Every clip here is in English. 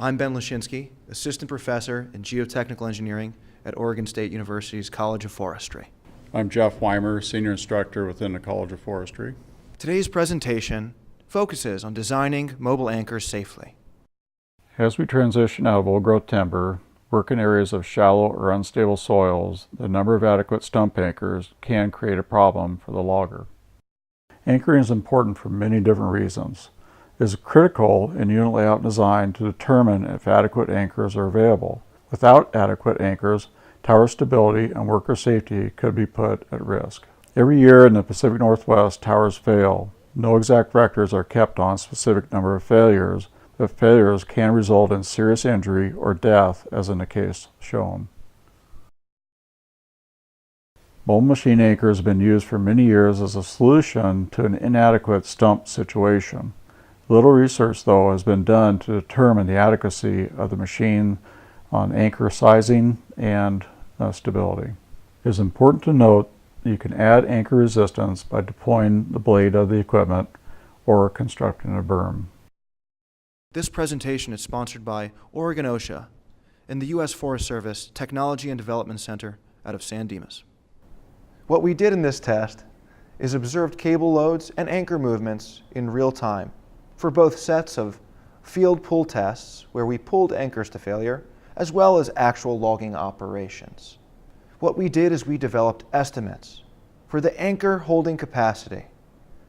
I'm Ben Lashinsky, Assistant Professor in Geotechnical Engineering at Oregon State University's College of Forestry. I'm Jeff Weimer, Senior Instructor within the College of Forestry. Today's presentation focuses on designing mobile anchors safely. As we transition out of old-growth timber, work in areas of shallow or unstable soils, the number of adequate stump anchors can create a problem for the logger. Anchoring is important for many different reasons. It is critical in unit layout and design to determine if adequate anchors are available. Without adequate anchors, tower stability and worker safety could be put at risk. Every year in the Pacific Northwest, towers fail. No exact records are kept on a specific number of failures, but failures can result in serious injury or death, as in the case shown. Mobile machine anchors have been used for many years as a solution to an inadequate stump situation. Little research, though, has been done to determine the adequacy of the machine on anchor sizing and stability. It is important to note that you can add anchor resistance by deploying the blade of the equipment or constructing a berm. This presentation is sponsored by Oregon OSHA and the U.S. Forest Service Technology and Development Center out of San Dimas. What we did in this test is observed cable loads and anchor movements in real time for both sets of field pull tests, where we pulled anchors to failure, as well as actual logging operations. What we did is we developed estimates for the anchor holding capacity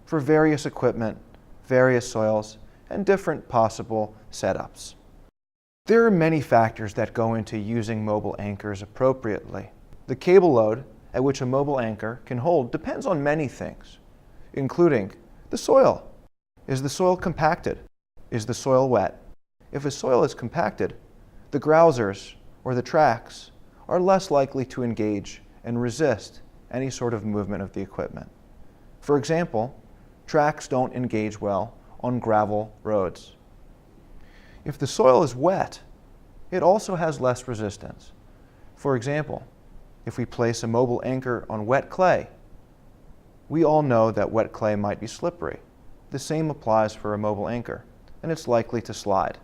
for various equipment, various soils, and different possible setups. There are many factors that go into using mobile anchors appropriately. The cable load at which a mobile anchor can hold depends on many things, including the soil. Is the soil compacted? Is the soil wet? If a soil is compacted, the grousers or the tracks are less likely to engage and resist any sort of movement of the equipment. For example, tracks don't engage well on gravel roads. If the soil is wet, it also has less resistance. For example, if we place a mobile anchor on wet clay, we all know that wet clay might be slippery. The same applies for a mobile anchor, and it's likely to slide.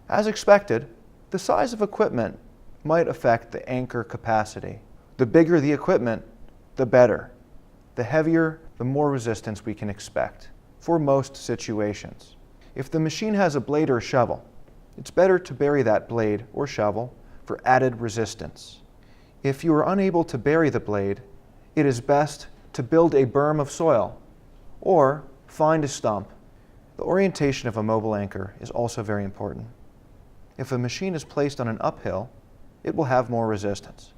As expected, the size of equipment might affect the anchor capacity. The bigger the equipment, the better. The heavier, the more resistance we can expect for most situations. If the machine has a blade or a shovel, it's better to bury that blade or shovel for added resistance. If you are unable to bury the blade, it is best to build a berm of soil or find a stump. The orientation of a mobile anchor is also very important. If a machine is placed on an uphill, it will have more resistance.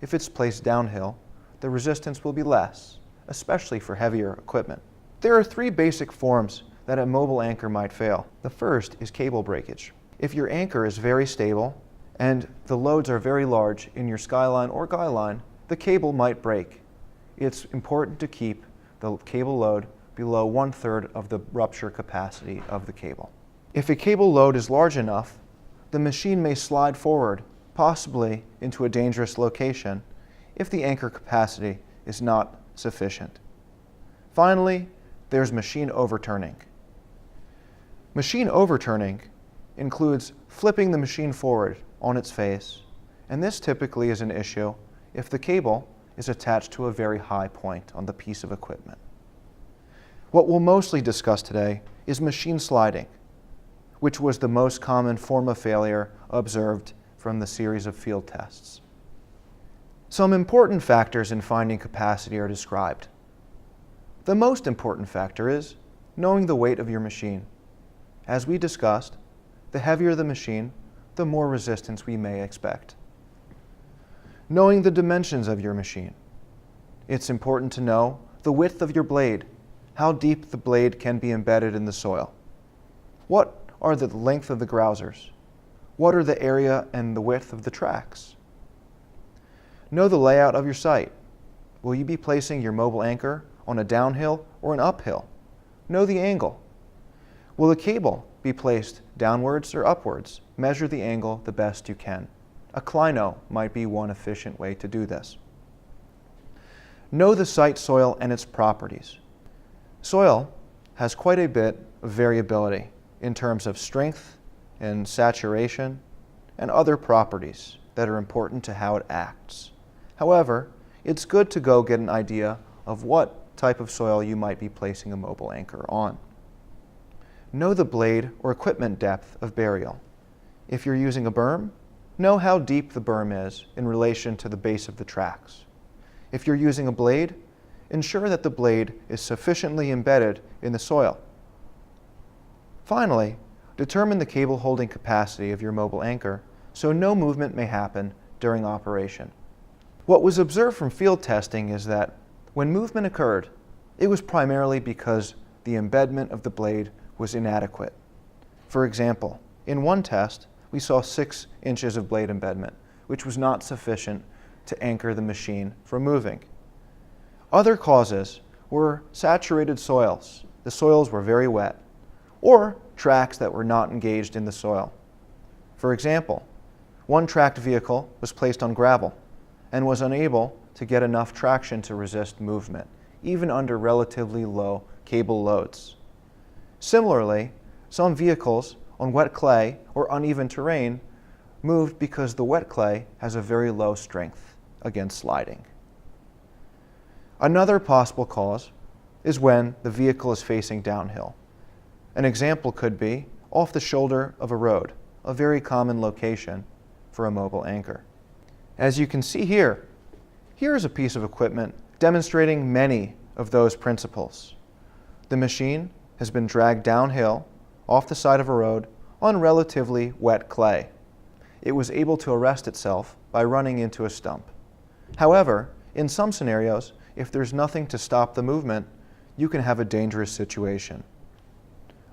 If it's placed downhill, the resistance will be less, especially for heavier equipment. There are three basic forms that a mobile anchor might fail. The first is cable breakage. If your anchor is very stable and the loads are very large in your skyline or guy line, the cable might break. It's important to keep the cable load below 1/3 of the rupture capacity of the cable. If a cable load is large enough, the machine may slide forward, possibly into a dangerous location, if the anchor capacity is not sufficient. Finally, there's machine overturning. Machine overturning includes flipping the machine forward on its face, and this typically is an issue if the cable is attached to a very high point on the piece of equipment. What we'll mostly discuss today is machine sliding, which was the most common form of failure observed from the series of field tests. Some important factors in finding capacity are described. The most important factor is knowing the weight of your machine. As we discussed, the heavier the machine, the more resistance we may expect. Knowing the dimensions of your machine. It's important to know the width of your blade, how deep the blade can be embedded in the soil. What are the length of the grousers? What are the area and the width of the tracks? Know the layout of your site. Will you be placing your mobile anchor on a downhill or an uphill? Know the angle. Will the cable be placed downwards or upwards? Measure the angle the best you can. A clino might be one efficient way to do this. Know the site soil and its properties. Soil has quite a bit of variability in terms of strength in saturation, and other properties that are important to how it acts. However, it's good to go get an idea of what type of soil you might be placing a mobile anchor on. Know the blade or equipment depth of burial. If you're using a berm, know how deep the berm is in relation to the base of the tracks. If you're using a blade, ensure that the blade is sufficiently embedded in the soil. Finally, determine the cable holding capacity of your mobile anchor so no movement may happen during operation. What was observed from field testing is that when movement occurred, it was primarily because the embedment of the blade was inadequate. For example, in one test, we saw 6 inches of blade embedment, which was not sufficient to anchor the machine from moving. Other causes were saturated soils. The soils were very wet, or tracks that were not engaged in the soil. For example, one tracked vehicle was placed on gravel and was unable to get enough traction to resist movement, even under relatively low cable loads. Similarly, some vehicles on wet clay or uneven terrain moved because the wet clay has a very low strength against sliding. Another possible cause is when the vehicle is facing downhill. An example could be off the shoulder of a road, a very common location for a mobile anchor. As you can see here, here is a piece of equipment demonstrating many of those principles. The machine has been dragged downhill off the side of a road on relatively wet clay. It was able to arrest itself by running into a stump. However, in some scenarios, if there's nothing to stop the movement, you can have a dangerous situation.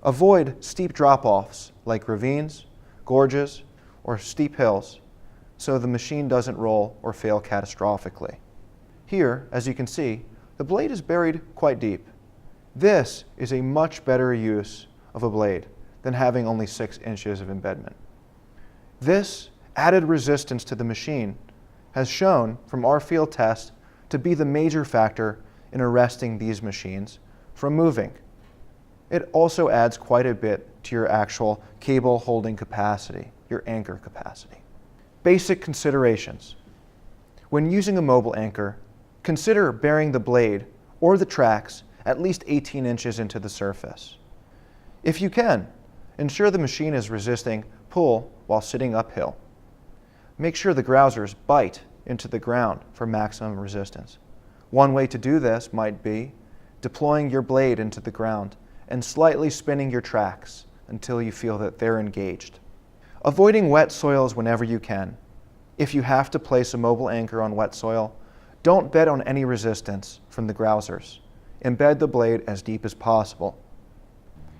Avoid steep drop-offs like ravines, gorges, or steep hills so the machine doesn't roll or fail catastrophically. Here, as you can see, the blade is buried quite deep. This is a much better use of a blade than having only 6 inches of embedment. This added resistance to the machine has shown from our field tests to be the major factor in arresting these machines from moving. It also adds quite a bit to your actual cable holding capacity, your anchor capacity. Basic considerations. When using a mobile anchor, consider burying the blade or the tracks at least 18 inches into the surface. If you can, ensure the machine is resisting pull while sitting uphill. Make sure the grousers bite into the ground for maximum resistance. One way to do this might be deploying your blade into the ground and slightly spinning your tracks until you feel that they're engaged. Avoiding wet soils whenever you can. If you have to place a mobile anchor on wet soil, don't bet on any resistance from the grousers. Embed the blade as deep as possible.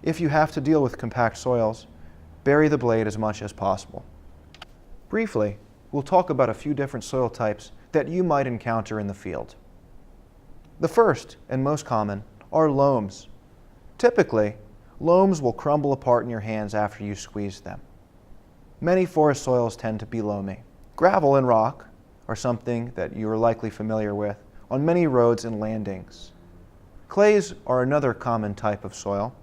If you have to deal with compact soils, bury the blade as much as possible. Briefly, we'll talk about a few different soil types that you might encounter in the field. The first and most common are loams. Typically, loams will crumble apart in your hands after you squeeze them. Many forest soils tend to be loamy. Gravel and rock are something that you are likely familiar with on many roads and landings. Clays are another common type of soil.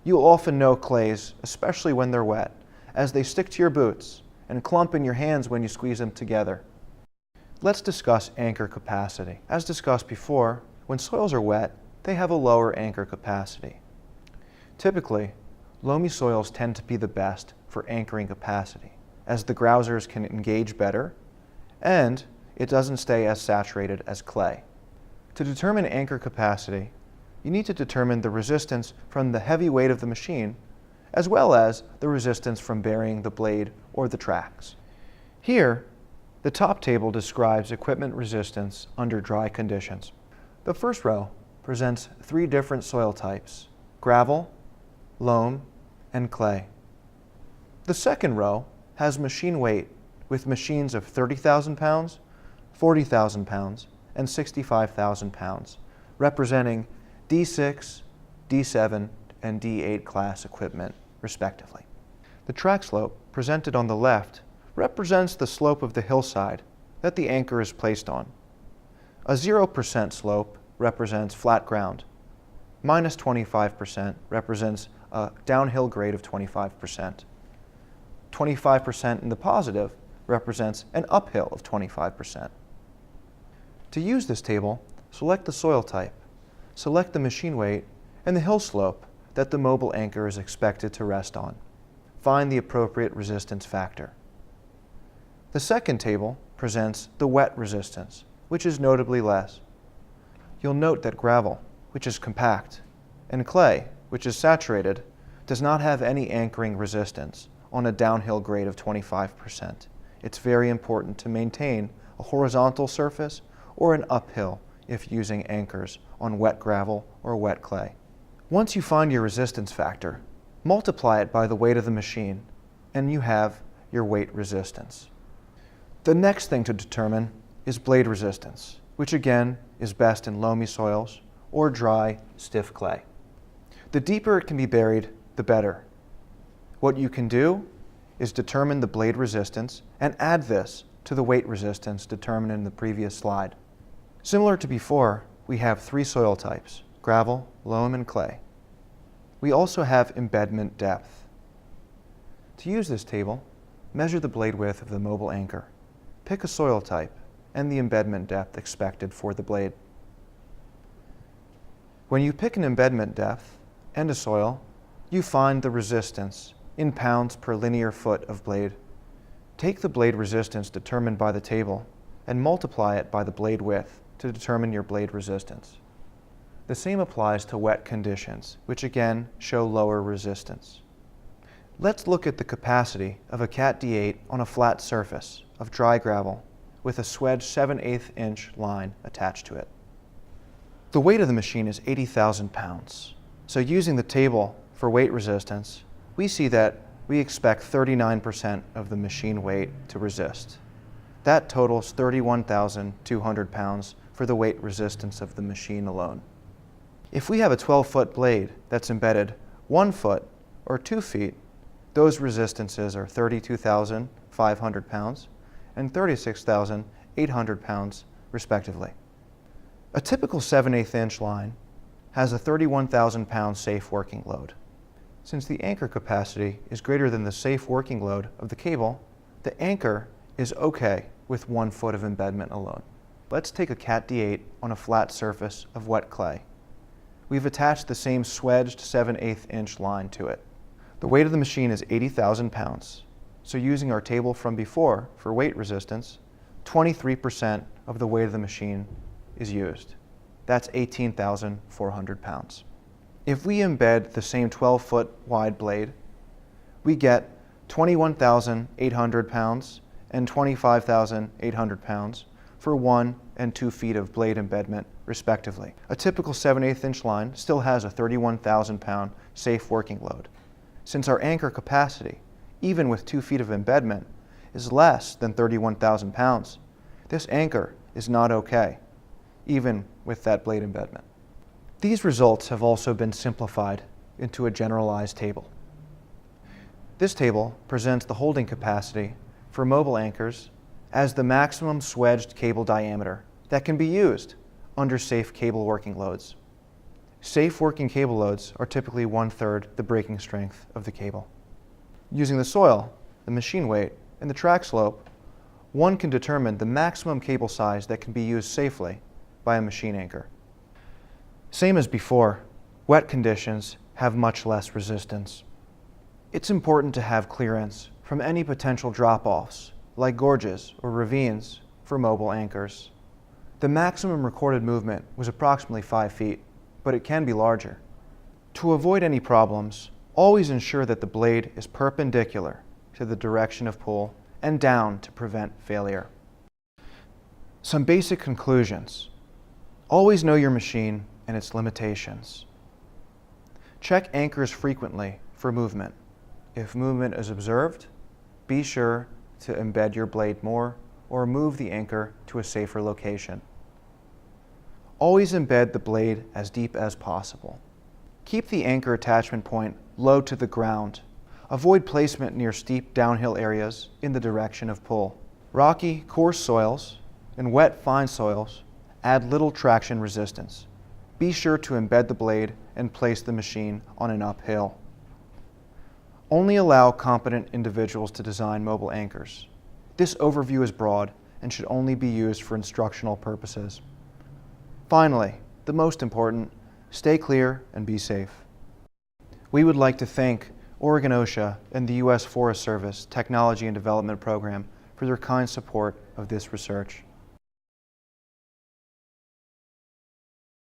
You'll often know clays, especially when they're wet, as they stick to your boots and clump in your hands when you squeeze them together. Let's discuss anchor capacity. As discussed before, when soils are wet, they have a lower anchor capacity. Typically, loamy soils tend to be the best for anchoring capacity, as the grousers can engage better and it doesn't stay as saturated as clay. To determine anchor capacity, you need to determine the resistance from the heavy weight of the machine as well as the resistance from burying the blade or the tracks. Here, the top table describes equipment resistance under dry conditions. The first row presents 3 different soil types: gravel, loam, and clay. The second row has machine weight with machines of 30,000 pounds, 40,000 pounds, and 65,000 pounds, representing D6, D7, and D8 class equipment, respectively. The track slope presented on the left represents the slope of the hillside that the anchor is placed on. A 0% slope represents flat ground. Minus 25% represents a downhill grade of 25%. 25% in the positive represents an uphill of 25%. To use this table, select the soil type, select the machine weight, and the hill slope that the mobile anchor is expected to rest on. Find the appropriate resistance factor. The second table presents the wet resistance, which is notably less. You'll note that gravel, which is compact, and clay, which is saturated, does not have any anchoring resistance on a downhill grade of 25%. It's very important to maintain a horizontal surface or an uphill if using anchors on wet gravel or wet clay. Once you find your resistance factor, multiply it by the weight of the machine, and you have your weight resistance. The next thing to determine is blade resistance, which again is best in loamy soils or dry, stiff clay. The deeper it can be buried, the better. What you can do is determine the blade resistance and add this to the weight resistance determined in the previous slide. Similar to before, we have three soil types: gravel, loam, and clay. We also have embedment depth. To use this table, measure the blade width of the mobile anchor. Pick a soil type and the embedment depth expected for the blade. When you pick an embedment depth and a soil, you find the resistance in pounds per linear foot of blade. Take the blade resistance determined by the table and multiply it by the blade width to determine your blade resistance. The same applies to wet conditions, which again show lower resistance. Let's look at the capacity of a Cat D8 on a flat surface of dry gravel with a swedged 7/8 inch line attached to it. The weight of the machine is 80,000 pounds. So using the table for weight resistance, we see that we expect 39% of the machine weight to resist. That totals 31,200 pounds for the weight resistance of the machine alone. If we have a 12-foot blade that's embedded 1 foot or 2 feet, those resistances are 32,500 pounds and 36,800 pounds respectively. A typical 7/8 inch line has a 31,000 pound safe working load. Since the anchor capacity is greater than the safe working load of the cable, the anchor is okay with 1 foot of embedment alone. Let's take a Cat D8 on a flat surface of wet clay. We've attached the same swedged 7/8 inch line to it. The weight of the machine is 80,000 pounds. So using our table from before for weight resistance, 23% of the weight of the machine is used. That's 18,400 pounds. If we embed the same 12-foot wide blade, we get 21,800 pounds and 25,800 pounds for 1 and 2 feet of blade embedment, respectively. A typical 7/8 inch line still has a 31,000 pound safe working load. Since our anchor capacity, even with 2 feet of embedment, is less than 31,000 pounds, this anchor is not okay, even with that blade embedment. These results have also been simplified into a generalized table. This table presents the holding capacity for mobile anchors as the maximum swedged cable diameter that can be used under safe cable working loads. Safe working cable loads are typically 1/3 the breaking strength of the cable. Using the soil, the machine weight, and the track slope, one can determine the maximum cable size that can be used safely by a machine anchor. Same as before, wet conditions have much less resistance. It's important to have clearance from any potential drop-offs, like gorges or ravines, for mobile anchors. The maximum recorded movement was approximately 5 feet, but it can be larger. To avoid any problems, always ensure that the blade is perpendicular to the direction of pull and down to prevent failure. Some basic conclusions. Always know your machine and its limitations. Check anchors frequently for movement. If movement is observed, be sure to embed your blade more or move the anchor to a safer location. Always embed the blade as deep as possible. Keep the anchor attachment point low to the ground. Avoid placement near steep downhill areas in the direction of pull. Rocky, coarse soils and wet, fine soils add little traction resistance. Be sure to embed the blade and place the machine on an uphill. Only allow competent individuals to design mobile anchors. This overview is broad and should only be used for instructional purposes. Finally, the most important, stay clear and be safe. We would like to thank Oregon OSHA and the U.S. Forest Service Technology and Development Program for their kind support of this research.